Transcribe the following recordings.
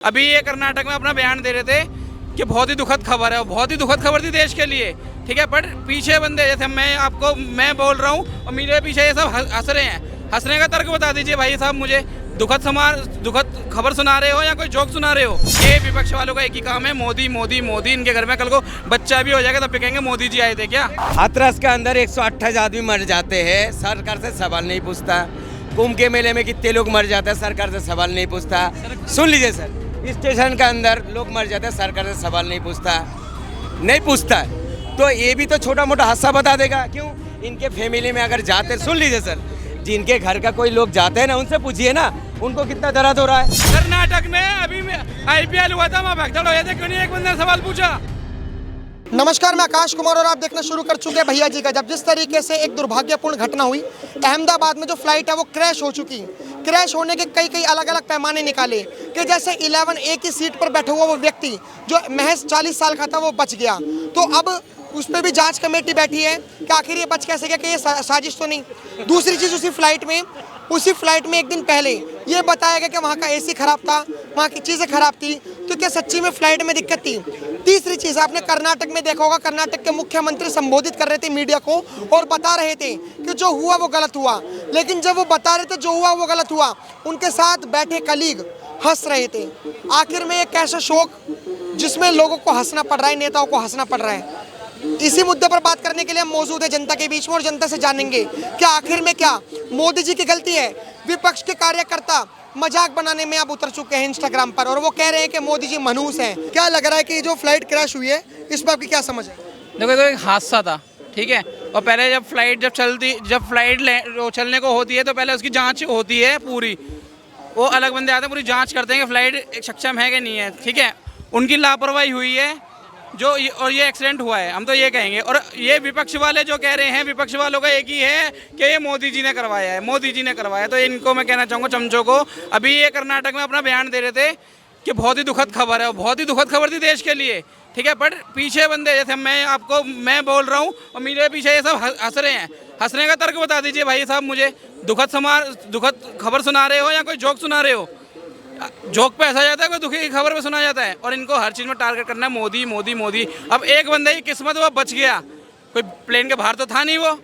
अभी ये कर्नाटक में अपना बयान दे रहे थे कि बहुत ही दुखद खबर है, बहुत ही दुखद खबर थी देश के लिए, ठीक है। बट पीछे बंदे जैसे मैं बोल रहा हूँ और मेरे पीछे ये सब हंस रहे हैं। हंसने का तर्क बता दीजिए भाई साहब मुझे। दुखद खबर सुना रहे हो या कोई जोक सुना रहे हो? ये विपक्ष वालों का एक ही काम है, मोदी मोदी मोदी। इनके घर में कल को बच्चा भी हो जाएगा तब भी कहेंगे मोदी जी आए थे क्या। हाथरस के अंदर 128 आदमी मर जाते हैं, सरकार से सवाल नहीं पूछता। कुंभ के मेले में कितने लोग मर जाते हैं, सरकार से सवाल नहीं पूछता। सुन लीजिए सर, स्टेशन के अंदर लोग मर जाते हैं, सरकार से सवाल नहीं पूछता। तो ये भी तो छोटा मोटा हादसा बता देगा। क्यों? इनके फैमिली में अगर जाते, सुन लीजिए सर, जिनके घर का कोई लोग जाते हैं ना, उनसे पूछिए ना उनको कितना दर्द हो रहा है। कर्नाटक में अभी IPL हुआ था, वहाँ भगदड़ हो जाते, क्यों नहीं एक बंदे ने सवाल पूछा? नमस्कार, मैं आकाश कुमार और आप देखना शुरू कर चुके हैं भैया जी का। जब जिस तरीके से एक दुर्भाग्यपूर्ण घटना हुई, अहमदाबाद में जो फ्लाइट है वो क्रैश हो चुकी। क्रैश होने के कई अलग अलग पैमाने निकाले कि जैसे 11A की सीट पर बैठा हुआ वो व्यक्ति जो महज 40 साल का था वो बच गया। तो अब उस पर भी जांच कमेटी बैठी है कि आखिर ये बच कैसे गया, कि ये साजिश तो नहीं। दूसरी चीज़, उसी फ्लाइट में एक दिन पहले ये बताया गया कि वहाँ का AC खराब था, वहाँ की चीज़ें खराब थी। तो क्या सच्ची में फ्लाइट में दिक्कत थी? तीसरी चीज़, आपने कर्नाटक में देखा होगा, कर्नाटक के मुख्यमंत्री संबोधित कर रहे थे मीडिया को और बता रहे थे कि जो हुआ वो गलत हुआ। लेकिन जब वो बता रहे थे जो हुआ वो गलत हुआ, उनके साथ बैठे कलीग हंस रहे थे। आखिर में एक ऐसा शोक जिसमें लोगों को हंसना पड़ रहा है, नेताओं को हंसना पड़ रहा है। इसी मुद्दे पर बात करने के लिए हम मौजूद है जनता के बीच में और जनता से जानेंगे कि आखिर में क्या मोदी जी की गलती है। विपक्ष के कार्यकर्ता मजाक बनाने में अब उतर चुके हैं इंस्टाग्राम पर और वो कह रहे हैं कि मोदी जी मनहूस हैं। क्या लग रहा है कि जो फ्लाइट क्रैश हुई है इस पर आपकी क्या समझ है? देखो, तो एक हादसा था, ठीक है। और पहले जब फ्लाइट चलने को होती है तो पहले उसकी जांच होती है पूरी। वो अलग बंदे आते हैं, पूरी जांच करते हैं कि फ्लाइट सक्षम है कि नहीं है, ठीक है। उनकी लापरवाही हुई है और ये एक्सीडेंट हुआ है, हम तो ये कहेंगे। और ये विपक्ष वाले जो कह रहे हैं, विपक्ष वालों का एक ही है कि ये मोदी जी ने करवाया है, मोदी जी ने करवाया। तो इनको मैं कहना चाहूँगा, चमचों को, अभी ये कर्नाटक में अपना बयान दे रहे थे कि बहुत ही दुखद खबर है, बहुत ही दुखद खबर थी देश के लिए, ठीक है। बट पीछे बंदे जैसे मैं बोल रहा हूँ और मेरे पीछे ये सब हंस रहे हैं। हंसने का तर्क बता दीजिए भाई साहब मुझे। दुखद खबर सुना रहे हो या कोई जोक सुना रहे हो? जोक पे ऐसा जाता है, कोई दुखी की खबर पे सुना जाता है। और इनको हर चीज़ में टारगेट करना है मोदी मोदी मोदी। अब एक बंदे की किस्मत वो बच गया, कोई प्लेन के बाहर तो था नहीं वो,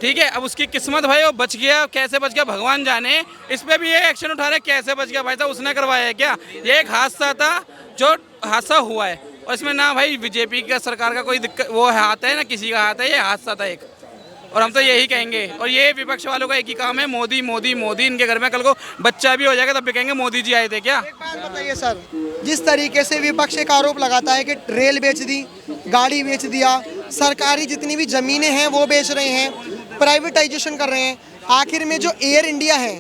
ठीक है। अब उसकी किस्मत भाई वो बच गया, कैसे बच गया भगवान जाने। इस पर भी ये एक्शन उठा रहे, कैसे बच गया भाई साहब, उसने करवाया है क्या? ये एक हादसा था जो हादसा हुआ है और इसमें ना भाई बीजेपी का सरकार का कोई दिक्कत वो हाथ है ना किसी का हाथ है, ये हादसा था एक। और हम तो यही कहेंगे, और ये विपक्ष वालों का एक ही काम है, मोदी मोदी मोदी। इनके घर में कल को बच्चा भी हो जाएगा तब भी कहेंगे मोदी जी आए थे क्या। एक बात बताइए सर, जिस तरीके से विपक्ष एक आरोप लगाता है कि रेल बेच दी, गाड़ी बेच दिया, सरकारी जितनी भी जमीनें हैं वो बेच रहे हैं, प्राइवेटाइजेशन कर रहे हैं, आखिर में जो एयर इंडिया है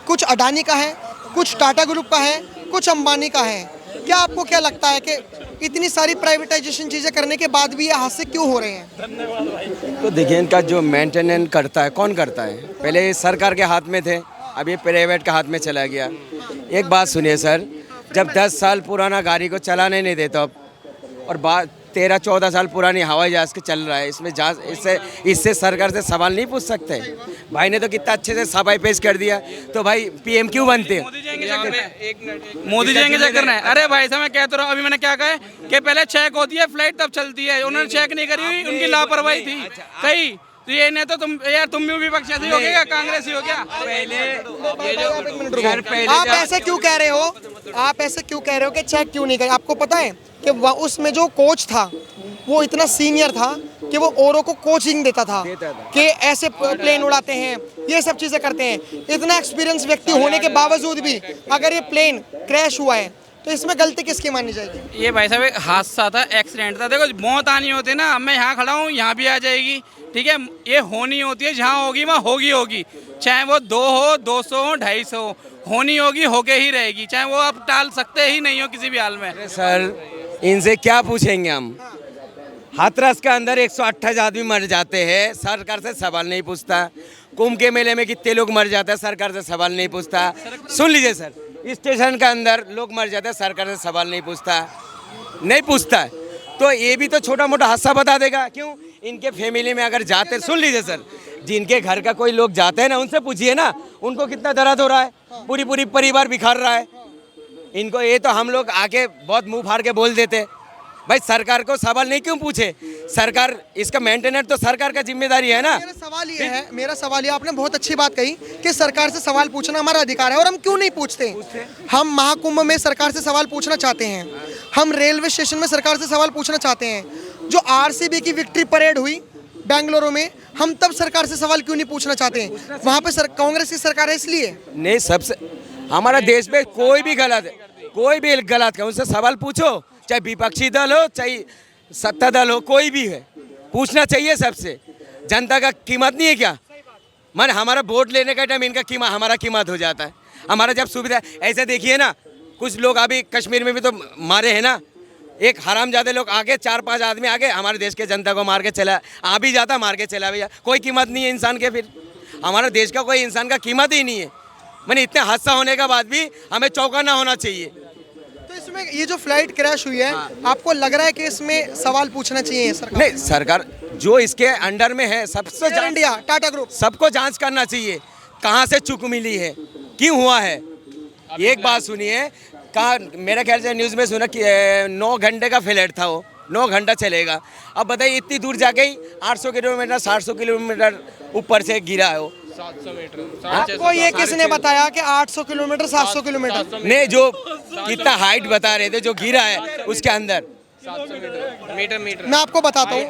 कुछ अडानी का है, कुछ टाटा ग्रुप का है, कुछ अंबानी का है। क्या आपको क्या लगता है कि इतनी सारी प्राइवेटाइजेशन चीज़ें करने के बाद भी ये हादसे क्यों हो रहे हैं? तो देखिए, इनका जो मेंटेनेंस करता है, कौन करता है? पहले सरकार के हाथ में थे, अब ये प्राइवेट के हाथ में चला गया। एक बात सुनिए सर, जब 10 साल पुराना गाड़ी को चलाने नहीं देता और 13-14 साल पुरानी हवाई जहाज़ के चल रहा है, इससे सरकार से सवाल नहीं पूछ सकते? भाई ने तो कितना अच्छे से सफाई पेश कर दिया, तो भाई PM क्यों बनते हैं? मोदी जाएंगे चेक करना है। अरे भाई साहब मैं कहता रहा हूँ, अभी मैंने क्या कहा है कि पहले चेक होती है फ्लाइट तब चलती है, उन्होंने चेक नहीं करी हुई, उनकी लापरवाही थी कहीं। तो ये नहीं तो तुम भी विपक्ष ऐसे ही हो गया, कांग्रेस ही हो गया। आप ऐसे क्यों कह रहे हो कि चेक क्यों नहीं करे? आपको पता है कि उसमें जो कोच था वो इतना सीनियर था कि वो औरों को कोचिंग देता था कि ऐसे प्लेन उड़ाते हैं, ये सब चीज़ें करते हैं। इतना एक्सपीरियंस व्यक्ति होने के बावजूद भी अगर ये प्लेन क्रैश हुआ है तो इसमें गलती किसकी मानी जाएगी? ये भाई साहब एक हादसा था, एक्सीडेंट था। देखो मौत आनी होती है ना, मैं यहाँ खड़ा हूँ, यहाँ भी आ जाएगी, ठीक है। ये होनी होती है, जहाँ होगी वहाँ होगी, चाहे वो 2 हो, 200 हो, 250 हो, होनी होगी, होके ही रहेगी, चाहे वो आप टाल सकते ही नहीं हो किसी भी हाल में। सर इनसे क्या पूछेंगे हम? हाथरस के अंदर 128 आदमी मर जाते हैं, सरकार से सवाल नहीं पूछता। कुंभ के मेले में कितने लोग मर जाते हैं, सरकार से सवाल नहीं पूछता। सुन लीजिए सर, स्टेशन के अंदर लोग मर जाते हैं, सरकार से सवाल नहीं पूछता। तो ये भी तो छोटा मोटा हादसा बता देगा। क्यों? इनके फैमिली में अगर जाते, सुन लीजिए सर, जिनके घर का कोई लोग जाते हैं ना, उनसे पूछिए ना उनको कितना दर्द हो रहा है, पूरी परिवार बिखर रहा है। इनको ये तो हम लोग आके बहुत मुंह फाड़ के बोल देते। भाई सरकार को सवाल नहीं क्यों पूछे? सरकार इसका मेंटेनेंस तो सरकार का जिम्मेदारी है ना। मेरा सवाल ये आपने बहुत अच्छी बात कही कि सरकार से सवाल पूछना हमारा अधिकार है, और हम क्यों नहीं पूछते? हम महाकुंभ में सरकार से सवाल पूछना चाहते हैं, हम रेलवे स्टेशन में सरकार से सवाल पूछना चाहते हैं, जो आरसीबी की विक्ट्री परेड हुई बेंगलुरु में, हम तब सरकार से सवाल क्यों नहीं पूछना चाहते हैं? वहाँ पे कांग्रेस की सरकार है इसलिए नहीं। सबसे हमारा देश में कोई भी गलत है उनसे सवाल पूछो, चाहे विपक्षी दल हो चाहे सत्ता दल हो, कोई भी है, पूछना चाहिए सबसे। जनता का कीमत नहीं है क्या? मन हमारा वोट लेने का टाइम इनका कीमत हमारा कीमत हो जाता है। हमारा जब सुविधा ऐसे देखिए ना, कुछ लोग अभी कश्मीर में भी तो मारे हैं ना, एक हरामजादे लोग आगे 4-5 आदमी आगे हमारे देश के जनता को मार के चला आ भी जाता, मार के चला भी जाता। कोई कीमत नहीं है इंसान के। फिर हमारा देश का कोई इंसान का कीमत ही नहीं है। मैंने इतने हादसा होने के बाद भी हमें चौंका ना होना चाहिए। तो इसमें ये जो फ्लाइट क्रैश हुई है, आपको लग रहा है कि इसमें सवाल पूछना चाहिए सरकार? नहीं, सरकार जो इसके अंडर में है सबसे एयर इंडिया, टाटा ग्रुप, सबको जांच करना चाहिए, कहाँ से चूक मिली है, क्यों हुआ है। एक बात सुनिए, कहाँ मेरे ख्याल से न्यूज़ में सुना कि 9 घंटे का फ्लाइट था, वो 9 घंटा चलेगा। अब बताइए इतनी दूर जाके ही 800 किलोमीटर 700 किलोमीटर ऊपर से गिरा है वो। 700 मीटर। आपको ये किसने बताया कि 800 किलोमीटर 700 किलोमीटर? नहीं, जो कितना हाइट बता रहे थे जो गिरा है उसके अंदर 700 मीटर। मैं आपको बताता हूँ,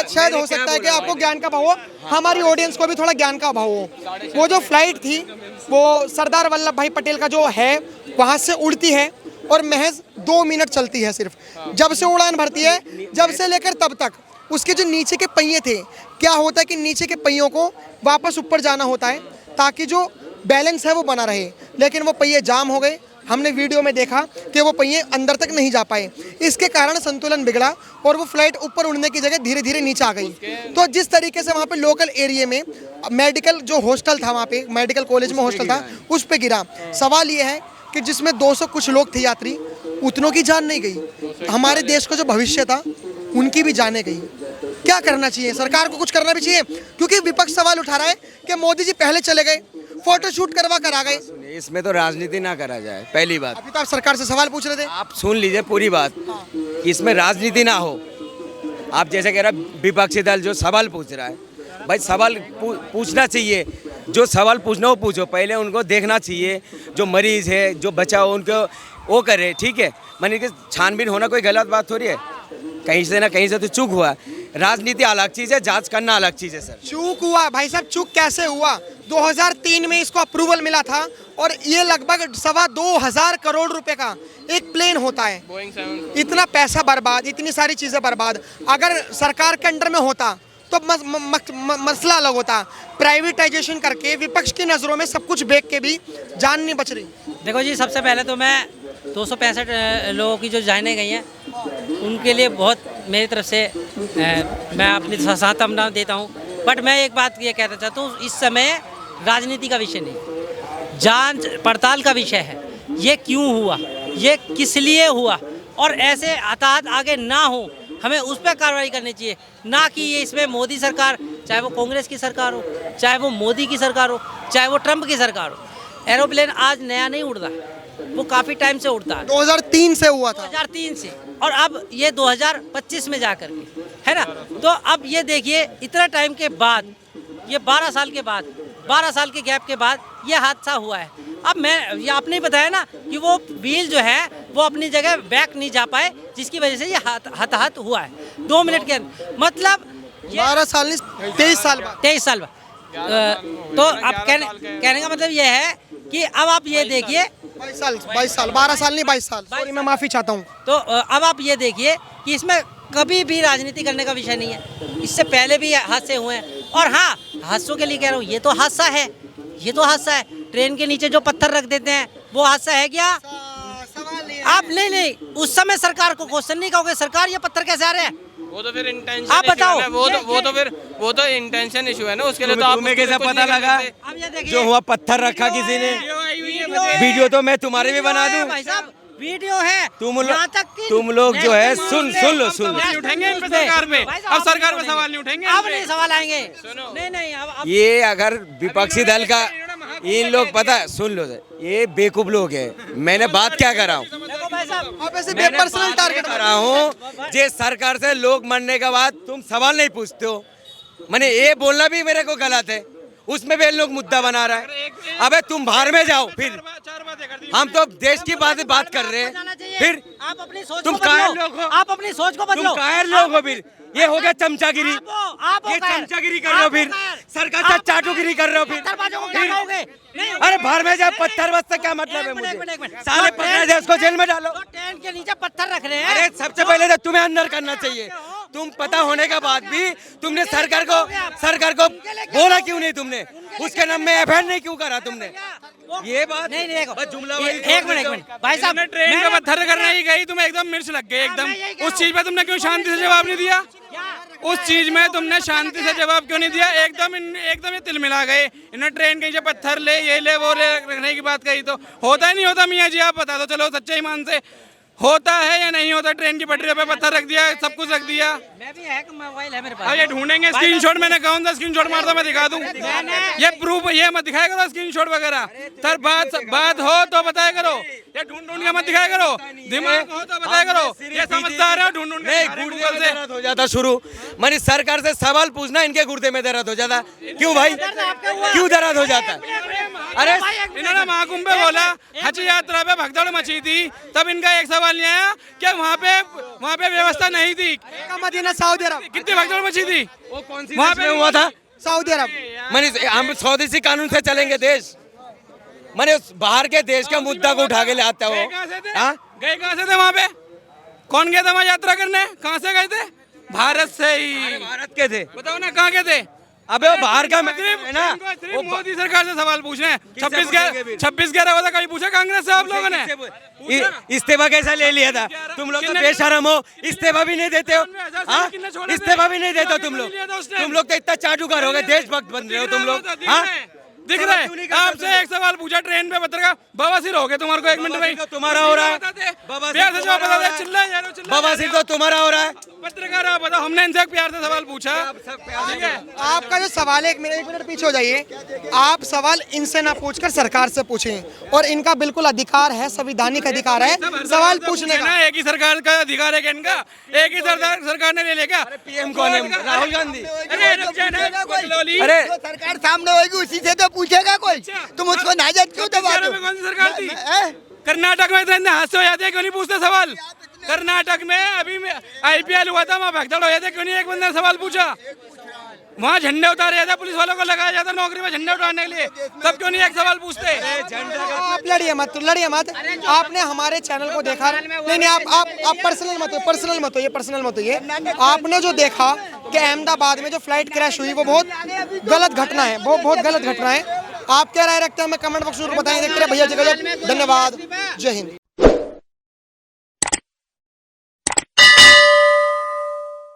शायद हो सकता है कि आपको ज्ञान का अभाव हो, हमारी ऑडियंस को भी थोड़ा ज्ञान का अभाव हो। वो जो फ्लाइट थी वो सरदार वल्लभ भाई पटेल का जो है वहाँ से उड़ती है और महज 2 मिनट चलती है सिर्फ। जब से उड़ान भरती है, जब से लेकर तब तक उसके जो नीचे के पहिए थे, क्या होता है कि नीचे के पहियों को वापस ऊपर जाना होता है ताकि जो बैलेंस है वो बना रहे, लेकिन वो पहिए जाम हो गए। हमने वीडियो में देखा कि वो पहिए अंदर तक नहीं जा पाए, इसके कारण संतुलन बिगड़ा और वो फ्लाइट ऊपर उड़ने की जगह धीरे धीरे नीचे आ गई। तो जिस तरीके से वहाँ पे लोकल एरिया में मेडिकल जो हॉस्टल था, वहाँ पे मेडिकल कॉलेज में हॉस्टल था, उस पर गिरा। सवाल ये है कि जिसमें 200 कुछ लोग थे यात्री, उतनों की जान नहीं गई। हमारे देश का जो भविष्य था उनकी भी जाने गई। क्या करना चाहिए? सरकार को कुछ करना भी चाहिए, क्योंकि विपक्ष सवाल उठा रहा है कि मोदी जी पहले चले गए, फोटोशूट करवा कर आ गए। इसमें तो राजनीति ना करा जाए, पहली बात। अभी तो आप सरकार से सवाल पूछ रहे थे, आप सुन लीजिए पूरी बात, इसमें राजनीति ना हो। आप जैसे कह रहे विपक्षी दल जो सवाल पूछ रहा है, भाई सवाल पूछना चाहिए, जो सवाल पूछना वो पूछो, पहले उनको देखना चाहिए। जो मरीज है जो बचा हो उनको वो करे, ठीक है। मैंने कि छानबीन होना कोई गलत बात थोड़ी है, कहीं से ना कहीं से तो चूक हुआ। राजनीति अलग चीज़ है, जांच करना अलग चीज़ है। सर चूक हुआ भाई साहब, चूक कैसे हुआ? 2003 में इसको अप्रूवल मिला था और ये लगभग 2,25,000 करोड़ रुपए का एक प्लेन होता है। इतना पैसा बर्बाद, इतनी सारी चीज़ें बर्बाद। अगर सरकार के अंडर में होता तो मसला अलग होता। प्राइवेटाइजेशन करके विपक्ष की नज़रों में सब कुछ बेच के भी जान नहीं बच रही। देखो जी, सबसे पहले तो मैं 265 लोगों की जो जानें गई हैं उनके लिए बहुत मेरी तरफ से मैं अपनी सहमति देता हूँ। बट मैं एक बात ये कहना चाहता हूँ, इस समय राजनीति का विषय नहीं, जांच पड़ताल का विषय है। ये क्यों हुआ, ये किस लिए हुआ, और ऐसे हताहत आगे ना हो, हमें उस पर कार्रवाई करनी चाहिए, ना कि ये इसमें मोदी सरकार, चाहे वो कांग्रेस की सरकार हो, चाहे वो मोदी की सरकार हो, चाहे वो ट्रंप की सरकार हो। एरोप्लेन आज नया नहीं उड़ रहा, वो काफ़ी टाइम से उड़ता है। 2003 से हुआ था, 2003 से, और अब ये 2025 में जा कर के है ना। तो अब ये देखिए, इतना टाइम के बाद, ये 12 साल के बाद, 12 साल के गैप के बाद ये हादसा हुआ है। अब मैं ये आपने ही बताया ना कि वो व्हील जो है वो अपनी जगह बैक नहीं जा पाए, जिसकी वजह से ये हताहत हुआ है 2 मिनट के अंदर। मतलब 12 साल नहीं, 23 साल बाद। 23 साल बाद। तो अब कहने का मतलब ये है कि अब आप ये देखिए, 22 साल, 12 साल नहीं 22 साल। सॉरी, मैं माफ़ी चाहता हूँ। तो अब आप ये देखिए कि इसमें कभी भी राजनीति करने का विषय नहीं है। इससे पहले भी हादसे हुए हैं, और हाँ, हादसों के लिए कह रहा हूँ, ये तो हादसा है, ये तो हादसा है। ट्रेन के नीचे जो पत्थर रख देते हैं वो हादसा है क्या? आप नहीं, उस समय सरकार को क्वेश्चन नहीं कहोगे, सरकार ये पत्थर कैसे आ रहे हैं? वो तो फिर इंटेंशन, आप बताओ। वो तो इंटेंशन इशू है ना, उसके लिए तो आप तुम्हें कैसे पता लगा? अब ये देखिए, जो हुआ पत्थर रखा किसी ने, वीडियो तो मैं तुम्हारे भी बना दूं। भाई साहब, वीडियो है। तुम लोग जो है सुन लो। उठेंगे इन पे सरकार पे, अब सरकार पे सवाल नहीं उठेंगे, अब नहीं सवाल आएंगे। नहीं, अब ये अगर विपक्षी दल का इन लोग पता सुन लो, ये बेवकूफ लोग हैं। मैंने बात क्या कर रहा हूँ, देखो भाई साहब, आप ऐसे मैंने पर्सनल बात टारगेट कर रहा हूँ जे सरकार से लोग मरने के बाद तुम सवाल नहीं पूछते हो। मैंने ये बोलना भी मेरे को गलत है, उसमें भी लोग मुद्दा बना रहा है। अबे तुम बाहर में जाओ, फिर हम तो देश की बात कर रहे हैं, फिर आप अपनी सोच तुम को बदलो। कायर लोग हो। आप अपनी सोच को तुम बदलो। कायर लोग हो। फिर ये हो गया चमचागिरी, आप हो ये कायर। चमचागिरी कर रहे हो, आप फिर कायर। सरकार से चाटुगिरी कर रहे हो। पत्थरबाजों को क्या फिर कहोगे? नहीं, अरे बाहर में जाए, पत्थर बस से क्या मतलब है एक मिनट, एक मुझे? मिनट। साले पकड़े थे, उसको जेल में डालो। तो टेंट के नीचे पत्थर रख रहे हैं। अरे सबसे पहले तो तुम्हें अंदर करना चाहिए। तुम पता होने के बाद भी तुमने सरकार को बोला क्यों नहीं? तुमने उसके नाम में एफआईआर नहीं क्यों करा तुमने? ये बात नहीं, देखो। बस जुमला एक मिनट भाई साहब, तुमने ट्रेन का पत्थर करने ही गई, तुम्हें एकदम मिर्च लग गई एकदम। उस चीज पे तुमने क्यों शांति से जवाब नहीं दिया? उस चीज में तुमने शांति से जवाब क्यों नहीं दिया? एकदम ये तिल मिला गए। इन्होंने ट्रेन के पत्थर ले, ये ले, वो ले रखने की बात कही। तो होता ही नहीं होता मियाँ जी, आप बता दो चलो सच्चे ईमान से, होता है या नहीं होता? ट्रेन की पटरी पे पत्थर रख दिया, सब कुछ रख दिया। मैं भी है कि मोबाइल है मेरे पास। अब ये ढूंढेंगे स्क्रीनशॉट, मैंने कौन सा स्क्रीनशॉट मारता मैं दिखा दूं। ये प्रूफ, ये मत दिखाया करो स्क्रीनशॉट वगैरह। सर बात हो तो बताया करो, ये ढूंढ के मत दिखाया करो। दिमाग हो तो बताया करो, ये समझदार है, ढूंढ के नहीं, गुर्दे में दर्द हो जाता शुरू। मैंने सरकार से सवाल पूछना, इनके गुर्दे में दर्द हो जाता। क्यों भाई, क्यों दर्द हो जाता? अरे इन्होंने महाकुंभ पे बोला, हज यात्रा पे भगदड़ मची थी, तब इनका एक सवाल नहीं आया कि वहाँ पे व्यवस्था नहीं थी। का मदीना सऊदी अरब, कितनी भगदड़ मची थी वो कौन सी वहाँ देश पे में हुआ था? सऊदी अरब। मैंने हम स्वदेशी कानून से चलेंगे देश। मैंने बाहर के देश का मुद्दा को उठा के ले आता गए हो। कहाँ से थे? हाँ? गए कहाँ से थे वहाँ पे? कौन गया था वहाँ यात्रा करने? कहाँ से गए थे? भारत से ही। भारत के थे। बताओ ना कहाँ गए थे? अबे वो बाहर का है ना, सिर्फ वो मोदी सरकार से सवाल पूछ रहे हैं। पूछेंगे फिर? 26/11 हुआ था, कभी पूछा कांग्रेस से आप लोगों ने? इस्तीफा कैसा ले लिया था? तुम लोग तो बेशरम हो, इस्तीफा भी नहीं देते हो। हाँ? इस्तीफा भी नहीं देते हो तुम लोग। तुम लोग तो इतना चाटुकार हो गए, देशभक्त बन रहे हो तुम लोग। हाँ? दिख रहा है? आपसे एक सवाल पूछा ट्रेन पे पत्रकार, बवासीर हो गए तुम्हारे को। एक मिनट भाई, तुम्हारा हो रहा है। प्यार से जवाब बता दे, चिल्ला यार, चिल्ला। बवासीर तो तुम्हारा हो रहा है। पत्रकार आप बताओ, हमने इनसे प्यार से सवाल पूछा, ठीक है? आपका जो सवाल है, एक मिनट पीछे हो जाइए। आप सवाल इनसे ना पूछकर सरकार से पूछें, और इनका बिल्कुल अधिकार है, संवैधानिक अधिकार है सवाल पूछने का। एक ही सरकार का अधिकार है क्या इनका? एक ही सरकार ने ले लिया? पीएम कौन है? राहुल गांधी। अरे रुक जाए ना, बकलौली। अरे जो सरकार सामने होगी उसी से तो पूछेगा कोई। तुम उसको नाजायज क्यों दबाते हो? में कौन सी सरकार थी? हैं? कर्नाटक में इतने हादसे हो जाते हैं, क्यों नहीं पूछते सवाल? कर्नाटक में अभी IPL हुआ था, वहाँ भगदड़ हो जाते, क्यों नहीं एक बंदे ने सवाल पूछा? वहाँ झंडे उतारे जाते, पुलिस वालों को लगाया जाता नौकरी में झंडे उतारने के लिए, तब क्यों नहीं एक सवाल पूछते? आप लड़िए मत। आपने हमारे चैनल को देखा नहीं? आप पर्सनल मत हो ये। आपने जो देखा कि अहमदाबाद में जो फ्लाइट क्रैश हुई, वो बहुत गलत घटना है, वो बहुत गलत घटना है। आप क्या राय रखते हैं हमें कमेंट बॉक्स में बताएं। देखते रहे भैया जी का। धन्यवाद, जय हिंद।